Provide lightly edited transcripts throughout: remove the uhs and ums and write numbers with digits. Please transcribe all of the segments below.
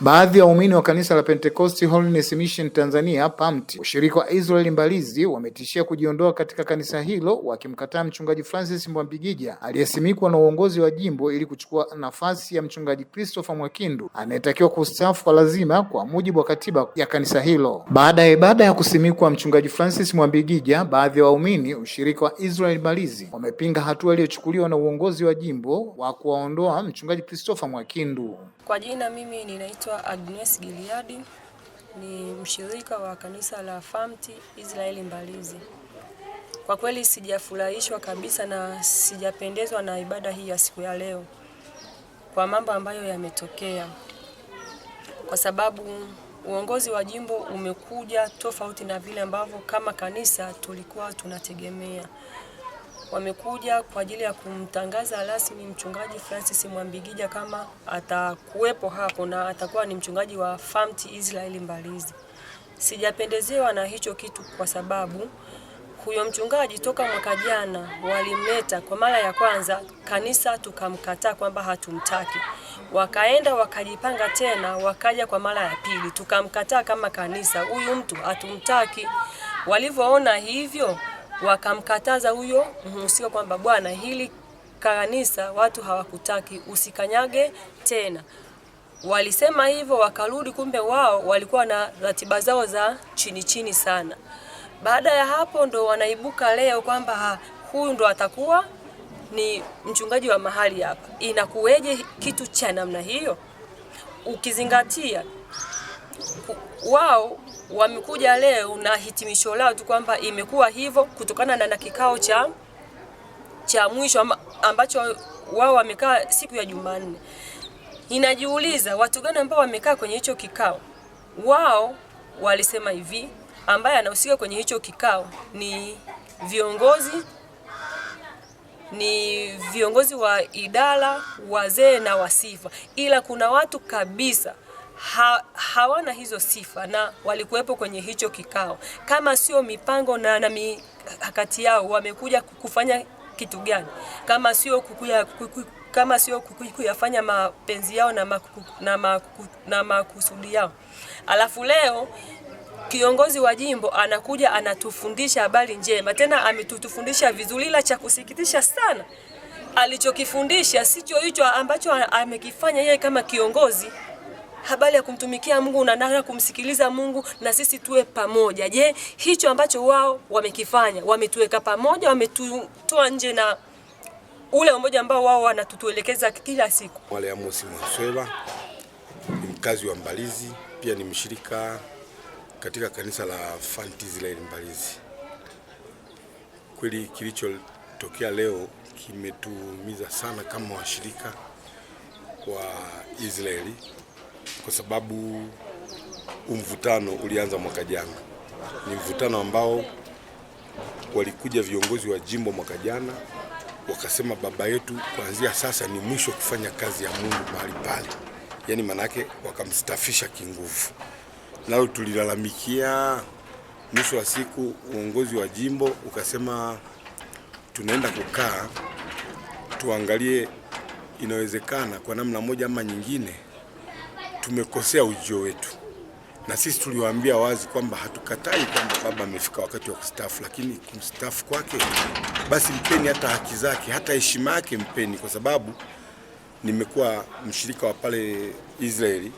Baadhi ya waumini wa kanisa la Pentecost Holiness Mission Tanzania PAMT, ushirika wa Israel Mbalizi, wametishia kujiondoa katika kanisa hilo wakimkataa mchungaji Francis Mwambigija aliyesimikwa na uongozi wa jimbo ili kuchukua nafasi ya mchungaji Christopher Mwakindu anayetakiwa kustaafu kwa lazima kwa mujibu wa katiba ya kanisa hilo. Baada ya ibada ya kusimikwa mchungaji Francis Mwambigija, baadhi ya waumini ushirika wa Israel Mbalizi wamepinga hatua iliyochukuliwa na uongozi wa jimbo wa kuwaondoa mchungaji Christopher Mwakindu. Kwa jina mimi ninaitwa Agnes Giliadi, ni mshirika wa kanisa la PAMT Israel Mbalizi. Kwa kweli sijafurahishwa kabisa na sijapendezwa na ibada hii ya siku ya leo kwa mambo ambayo yametokea, kwa sababu uongozi wa jimbo umekuja tofauti na vile ambavyo kama kanisa tulikuwa tunategemea. Wamekuja kwa ajili ya kumtangaza rasmi mchungaji Francis Mwambigija kama atakuwepo hapo na atakuwa ni mchungaji wa PAMT Israel Mbalizi. Sijapendezewa na hicho kitu kwa sababu huyo mchungaji toka mwaka jana walimleta kwa mara ya kwanza kanisa, tukamkataa kwamba hatumtaki. Wakaenda wakajipanga tena wakaja kwa mara ya pili, tukamkataa kama kanisa, huyu mtu hatumtaki. Walivyoona hivyo wakamkataza huyo mhusika kwamba bwana, hili kanisa watu hawakutaki, usikanyage tena. Walisema hivyo wakarudi, kumbe wao walikuwa na ratiba zao za chini chini sana. Baada ya hapo ndo wanaibuka leo kwamba huyu ndo atakuwa ni mchungaji wa mahali hapa. Inakuweje kitu cha namna hiyo? Ukizingatia wao wamekuja leo na hitimisho lao tu kwamba imekuwa hivyo kutokana na kikao cha mwisho ambacho wao wamekaa siku ya Jumanne. Inajiuliza watu gani ambao wamekaa kwenye hicho kikao. Wao walisema hivi, ambaye anahusika kwenye hicho kikao ni viongozi wa idara, wazee na wasifa, ila kuna watu kabisa hawana hizo sifa na walikuwepo kwenye hicho kikao. Kama sio mipango na mikakati yao, wamekuja kufanya kitu gani? Kama sio kuyafanya mapenzi yao na makusudi yao. Alafu leo kiongozi wa jimbo anakuja anatufundisha habari njema, tena ametutufundisha vizuri, ila cha kusikitisha sana alichokifundisha sicho hicho ambacho amekifanya yeye kama kiongozi. Habari ya kumtumikia Mungu na kumsikiliza Mungu na sisi tuwe pamoja. Je, hicho ambacho wao wamekifanya, wametuweka pamoja, wametutoa nje na ule mmoja ambao wao wanatutuelekeza kila siku. Wale Amos Mwaswela ni mkazi wa Mbalizi, pia ni mshirika katika kanisa la PAMT Israel Mbalizi. Kweli kilichotokea leo kimetuumiza sana kama washirika wa Israeli, kwa sababu mvutano ulianza mwaka jana. Ni mvutano ambao walikuja viongozi wa jimbo mwaka jana wakasema baba yetu kuanzia sasa ni mwisho kufanya kazi ya Mungu mahali pale. Yaani manake wakamstafisha kinguvu. Nalo tulilalamikia, mwisho wa siku uongozi wa jimbo ukasema tunaenda kukaa tuangalie inawezekana kwa namna moja ama nyingine tumekosea ujio wetu. Na sisi tuliwaambia wazi kwamba hatukatai kwamba baba amefika wakati wa kustaafu, lakini kumstaafu kwake basi mpeni hata haki zake, hata heshima yake mpeni, kwa sababu nimekuwa mshirika wa pale Israeli,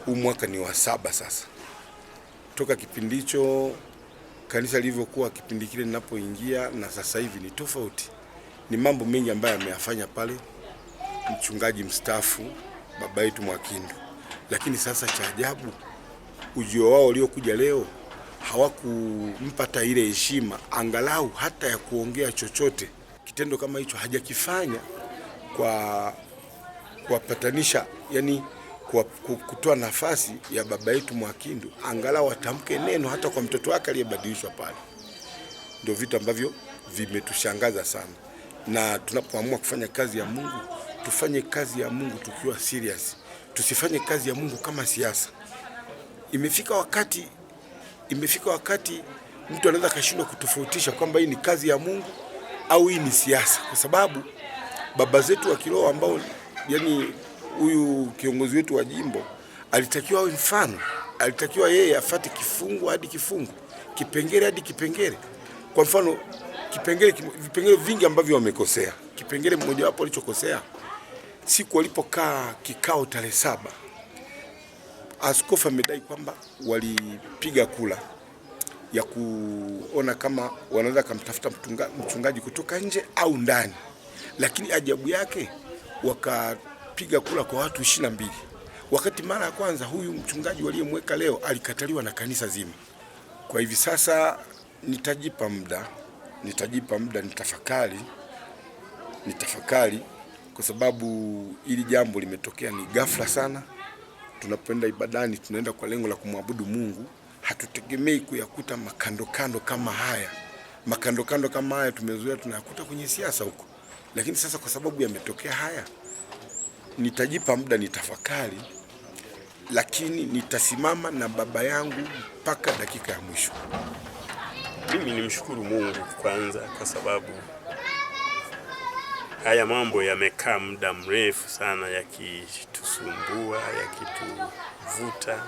huu mwaka ni wa 7 sasa. Toka kipindi hicho kanisa lilivyokuwa kipindi kile ninapoingia na sasa hivi ni tofauti. Ni mambo mengi ambayo ameyafanya pale mchungaji mstaafu baba yetu Mwakindu. Lakini sasa cha ajabu, ujio wao uliokuja leo hawakumpata ile heshima angalau hata ya kuongea chochote. Kitendo kama hicho hajakifanya kwa kuwapatanisha, yani kutoa nafasi ya baba yetu Mwakindu angalau atamke neno hata kwa mtoto wake aliyebadilishwa pale. Ndio vitu ambavyo vimetushangaza sana. Na tunapoamua kufanya kazi ya Mungu, tufanye kazi ya Mungu tukiwa serious. Tusifanye kazi ya Mungu kama siasa. Imefika wakati mtu anaweza kashindwa kutofautisha kwamba hii ni kazi ya Mungu au hii ni siasa, kwa sababu baba zetu wa kiroho ambao yani huyu kiongozi wetu wa jimbo alitakiwa awe mfano, alitakiwa yeye afuate kifungu hadi kifungu, kipengele hadi kipengele. Kwa mfano vipengele vingi ambavyo wamekosea, kipengele mmoja wapo alichokosea, siku walipokaa kikao tarehe 7, askofu amedai kwamba walipiga kula ya kuona kama wanaweza kumtafuta mchungaji kutoka nje au ndani, lakini ajabu yake wakapiga kula kwa watu 22, wakati mara ya kwanza huyu mchungaji waliyemweka leo alikataliwa na kanisa zima. Kwa hivi sasa nitajipa muda nitafakari kwa sababu ili jambo limetokea ni ghafla sana. Tunapoenda ibadani tunaenda kwa lengo la kumwabudu Mungu, hatutegemei kuyakuta makando kama haya tumezoea tunayakuta kwenye siasa huko. Lakini sasa kwa sababu yametokea haya, nitajipa muda nitafakari, lakini nitasimama na baba yangu mpaka dakika ya mwisho. Mimi nimshukuru Mungu kwanza kwa sababu haya mambo yamekaa muda mrefu sana yakitusumbua, yakituvuta.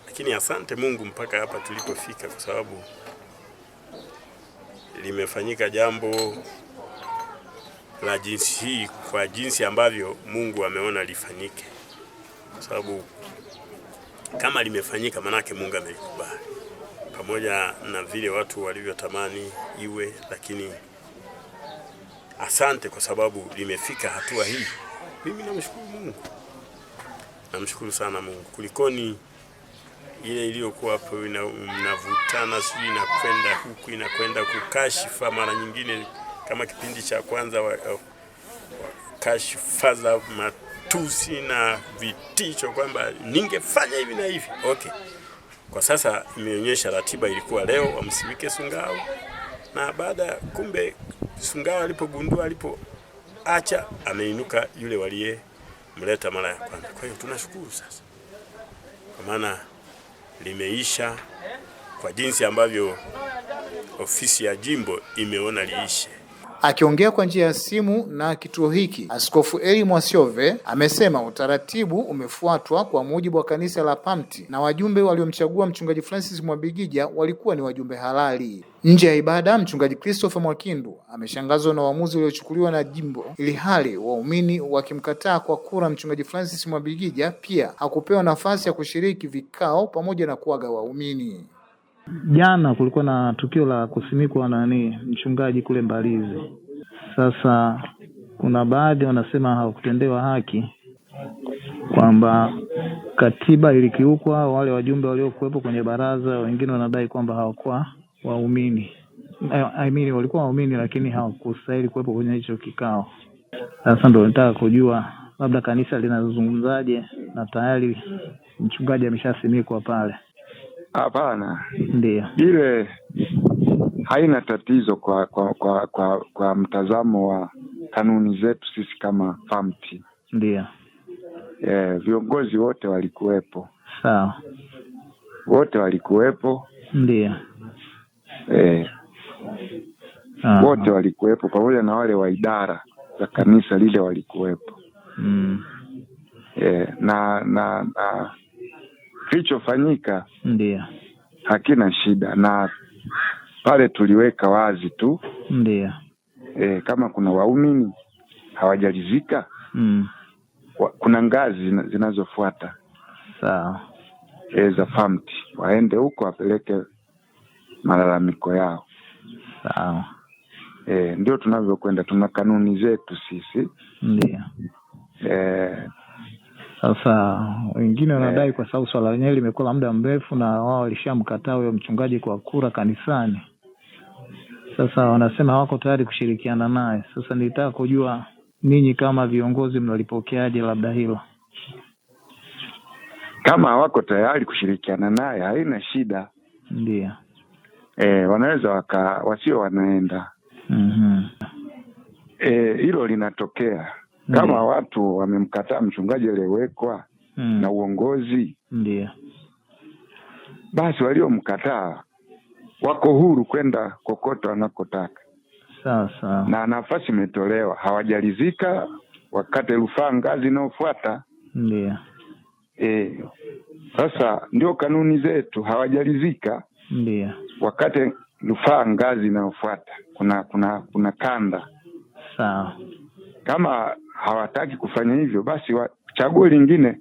Lakini asante Mungu mpaka hapa tulipofika, kwa sababu limefanyika jambo la jinsi hii kwa jinsi ambavyo Mungu ameona lifanyike. Kwa sababu kama limefanyika manake Mungu amelikubali, pamoja na vile watu walivyotamani iwe, lakini asante kwa sababu limefika hatua hii. Mimi namshukuru Mungu. Namshukuru sana Mungu. Kulikoni ile iliyokuwa hapo mnavutana, sio inakwenda huku inakwenda kukashifa, mara nyingine kama kipindi cha kwanza kashifa za matusi na vitisho kwamba ningefanya hivi na hivi. Okay. Kwa sasa imeonyesha ratiba ilikuwa leo wamsimike Sungao, na baada kumbe Sungao alipogundua alipoacha ameinuka yule waliye mleta mara ya kwanza. Kwa hiyo tunashukuru sasa, kwa maana limeisha kwa jinsi ambavyo ofisi ya jimbo imeona liishe. Akiongea kwa njia ya simu na kituo hiki, Askofu Eli Mwasyove amesema utaratibu umefuatwa kwa mujibu wa kanisa la PAMT na wajumbe waliomchagua mchungaji Francis Mwambigija walikuwa ni wajumbe halali. Nje ya ibada, mchungaji Christopher Mwakindu ameshangazwa na uamuzi uliochukuliwa na jimbo, ili hali waumini wakimkataa kwa kura mchungaji Francis Mwambigija pia hakupewa nafasi ya kushiriki vikao pamoja na kuaga waumini. Jana kulikuwa na tukio la kusimikwa mchungaji kule Mbalizi. Sasa kuna baadhi wanasema hawakutendewa haki, kwamba katiba ilikiukwa, wale wajumbe waliokuwepo kwenye baraza wengine wanadai kwamba hawakuwa waumini. Walikuwa waumini lakini hawakustahili kuwepo kwenye hicho kikao. Sasa ndio nataka kujua labda kanisa linazungumzaje, na tayari mchungaji ameshasimikwa pale. Hapana. Ndio. Ile haina tatizo kwa mtazamo wa kanuni zetu sisi kama PAMT. Ndio. Viongozi wote walikuwepo. Sawa. Wote walikuwepo. Ndio. Wote walikuwepo pamoja na wale wa idara za kanisa lile walikuwepo. Na kilichofanyika ndio hakina shida, na pale tuliweka wazi tu. Ndio. Kama kuna waumini hawajalizika, kuna ngazi zinazofuata. Sawa. Za PAMT waende huko wapeleke malalamiko yao. Sawa. Ndio tunavyokwenda, tuna kanuni zetu sisi. Ndio. Sasa wengine wanadai kwa sababu swala lenyewe limekuwa muda mrefu na wao walishamkataa huyo mchungaji kwa kura kanisani. Sasa wanasema hawako tayari kushirikiana naye. Sasa nilitaka kujua ninyi kama viongozi mnalipokeaje labda hilo. Kama hawako tayari kushirikiana naye haina shida. Ndio. Wanaweza wasio wanaenda. Hilo linatokea. Kama watu wamemkataa mchungaji aliyewekwa na uongozi, ndio, basi waliomkataa wako huru kwenda kokote wanakotaka. Sawa. Na nafasi imetolewa, hawajalizika wakati rufaa ngazi inayofuata. Ndio. Sasa ndio kanuni zetu, hawajalizika. Ndio. Wakati rufaa ngazi inayofuata kuna kanda. Sawa. Kama hawataki kufanya hivyo, basi chaguo lingine,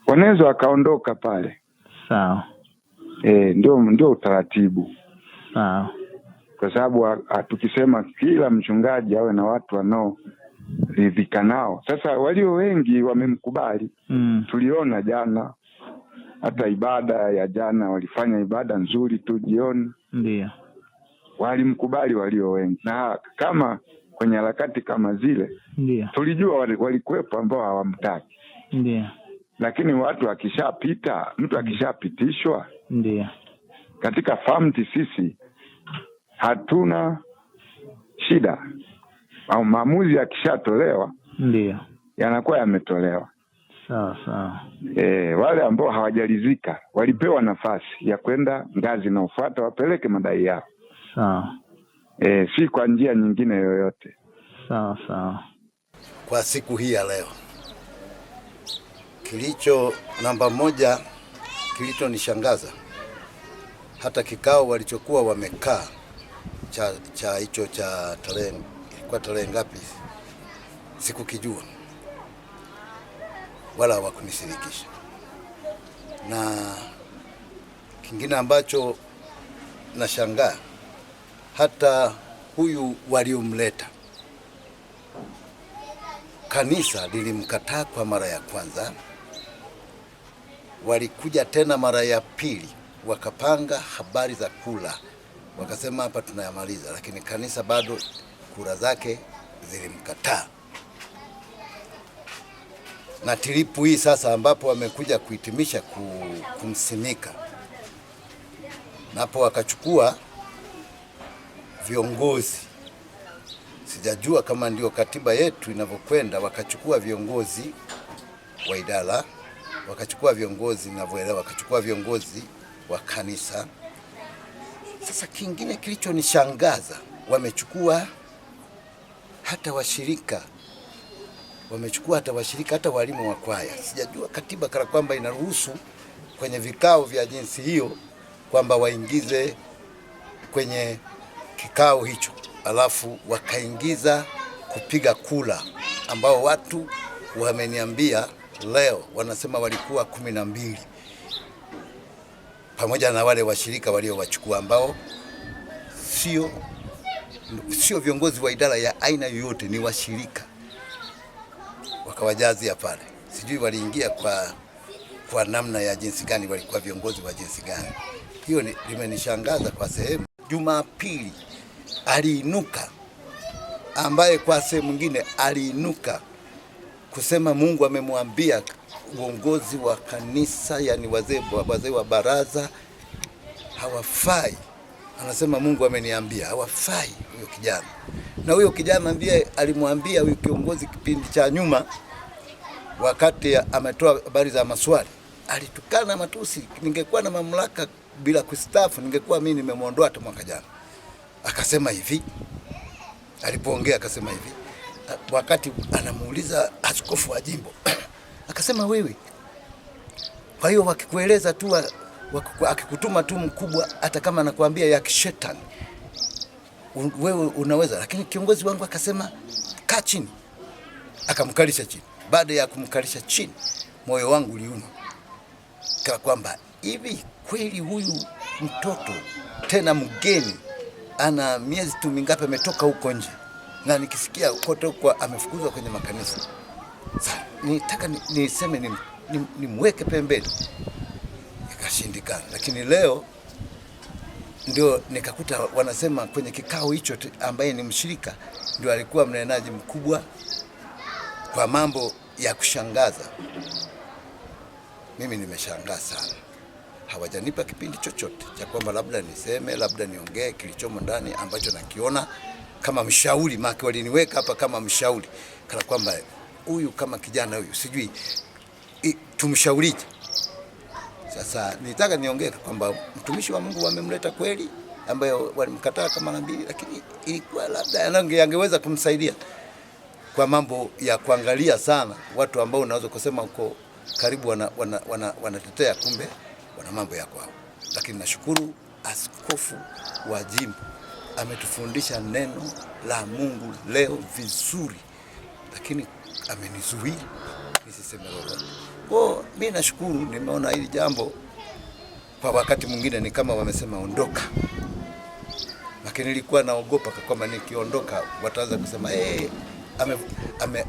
wanaweza wakaondoka pale. Sawa. Ndio utaratibu. Sawa. Kwa sababu tukisema kila mchungaji awe na watu wanaoridhika nao. Sasa walio wengi wamemkubali. Tuliona jana hata ibada ya jana, walifanya ibada nzuri tu jioni. Ndio. Walimkubali walio wengi. Na kama kwenye harakati kama zile, ndio, tulijua walikuwepo ambao hawamtaki. Ndio. Lakini mtu akishapitishwa, ndio. Katika FAMT sisi hatuna shida. Au maamuzi yakishatolewa, ndio, yanakuwa yametolewa. Sawa. Wale ambao hawajalizika walipewa nafasi ya kwenda ngazi inayofuata, wapeleke madai yao. Sawa. Si kwa njia nyingine yoyote. Sawa. Kwa siku hii ya leo, kilicho namba moja, kilichonishangaza, hata kikao walichokuwa wamekaa cha hicho cha tarehe, ilikuwa tarehe ngapi sikukijua, wala hawakunishirikisha. Na kingine ambacho nashangaa, hata huyu waliomleta, kanisa lilimkataa kwa mara ya kwanza. Walikuja tena mara ya pili, wakapanga habari za kula, wakasema hapa tunayamaliza, lakini kanisa bado kura zake zilimkataa. Na tilipu hii sasa ambapo wamekuja kuhitimisha kumsimika, napo wakachukua viongozi, sijajua kama ndio katiba yetu inavyokwenda, wakachukua viongozi wa idara, wakachukua viongozi ninavyoelewa, wakachukua viongozi wa kanisa. Sasa kingine kilichonishangaza, wamechukua hata washirika, hata walimu wa kwaya. Sijajua katiba kana kwamba inaruhusu kwenye vikao vya jinsi hiyo kwamba waingize kwenye kikao hicho, alafu wakaingiza kupiga kula, ambao watu wameniambia leo wanasema walikuwa 12, pamoja na wale washirika waliowachukua ambao sio viongozi wa idara ya aina yoyote, ni washirika, wakawajazia pale. Sijui waliingia kwa namna ya jinsi gani, walikuwa viongozi wa jinsi gani. Hiyo limenishangaza kwa sehemu. Jumapili aliinuka, ambaye kwa sehemu nyingine aliinuka kusema Mungu amemwambia uongozi wa kanisa, yani wazee wa baraza hawafai. Anasema Mungu ameniambia hawafai huyo kijana. Na huyo kijana ndiye alimwambia huyo kiongozi kipindi cha nyuma, wakati ametoa habari za maswali, alitukana matusi. Ningekuwa na mamlaka bila kustaafu, ningekuwa mimi nimemuondoa hata mwaka jana. Akasema hivi, alipoongea akasema hivi, wakati anamuuliza askofu wa jimbo akasema, wewe, kwa hiyo wakikueleza tu, akikutuma tu mkubwa, hata kama anakuambia ya kishetani, wewe unaweza. Lakini kiongozi wangu akasema kaa chini, akamkalisha chini. Baada ya kumkalisha chini, moyo wangu uliuma kwa kwamba hivi kweli huyu mtoto tena mgeni, ana miezi tu mingapi ametoka huko nje, na nikisikia kote huko amefukuzwa kwenye makanisa. Sasa nitaka niseme nimweke pembeni, ikashindikana. Lakini leo ndio nikakuta wanasema kwenye kikao hicho, ambaye ni mshirika ndio alikuwa mnenaji mkubwa kwa mambo ya kushangaza. Mimi nimeshangaa sana. Hawajanipa kipindi chochote cha kwamba labda niseme, labda niongee kilichomo ndani ambacho nakiona kama mshauri. Maki waliniweka hapa kama mshauri, kana kwamba huyu kama kijana huyu sijui tumshaurije. Sasa nitaka niongee kwamba mtumishi wa Mungu wamemleta kweli, ambaye walimkataa kama mara mbili, lakini ilikuwa labda angeweza kumsaidia kwa mambo ya kuangalia sana watu ambao unaweza kusema uko karibu wanatetea, kumbe wana mambo ya kwao. Lakini nashukuru askofu wa jimbo ametufundisha neno la Mungu leo vizuri, lakini amenizuia nisiseme lolote. Kwa mimi nashukuru, nimeona hili jambo kwa wakati mwingine ni kama wamesema ondoka, lakini nilikuwa naogopa kwamba nikiondoka wataanza kusema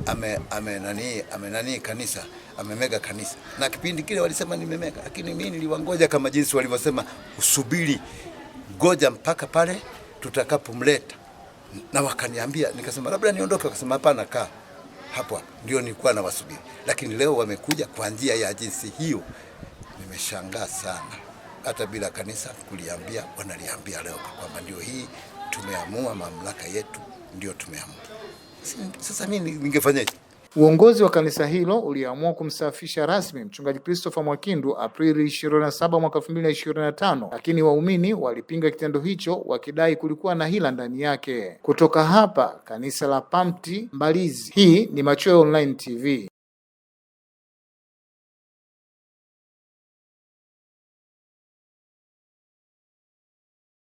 ame kanisa, amemega kanisa. Na kipindi kile walisema nimemega, lakini mimi niliwangoja kama jinsi walivyosema usubiri, ngoja mpaka pale tutakapomleta. Na wakaniambia, nikasema labda niondoke, wakasema hapana, kaa hapo. Ndio nilikuwa na wasubiri, lakini leo wamekuja kwa njia ya jinsi hiyo. Nimeshangaa sana, hata bila kanisa kuliambia, wanaliambia leo kwamba ndio hii tumeamua, mamlaka yetu ndio tumeamua. Sasa mimi ningefanyaje? Uongozi wa kanisa hilo uliamua kumsafisha rasmi mchungaji Christopher Mwakindu Aprili 27 mwaka 2025, lakini waumini walipinga kitendo hicho wakidai kulikuwa na hila ndani yake. Kutoka hapa kanisa la PAMT Mbalizi, hii ni Machweo Online TV.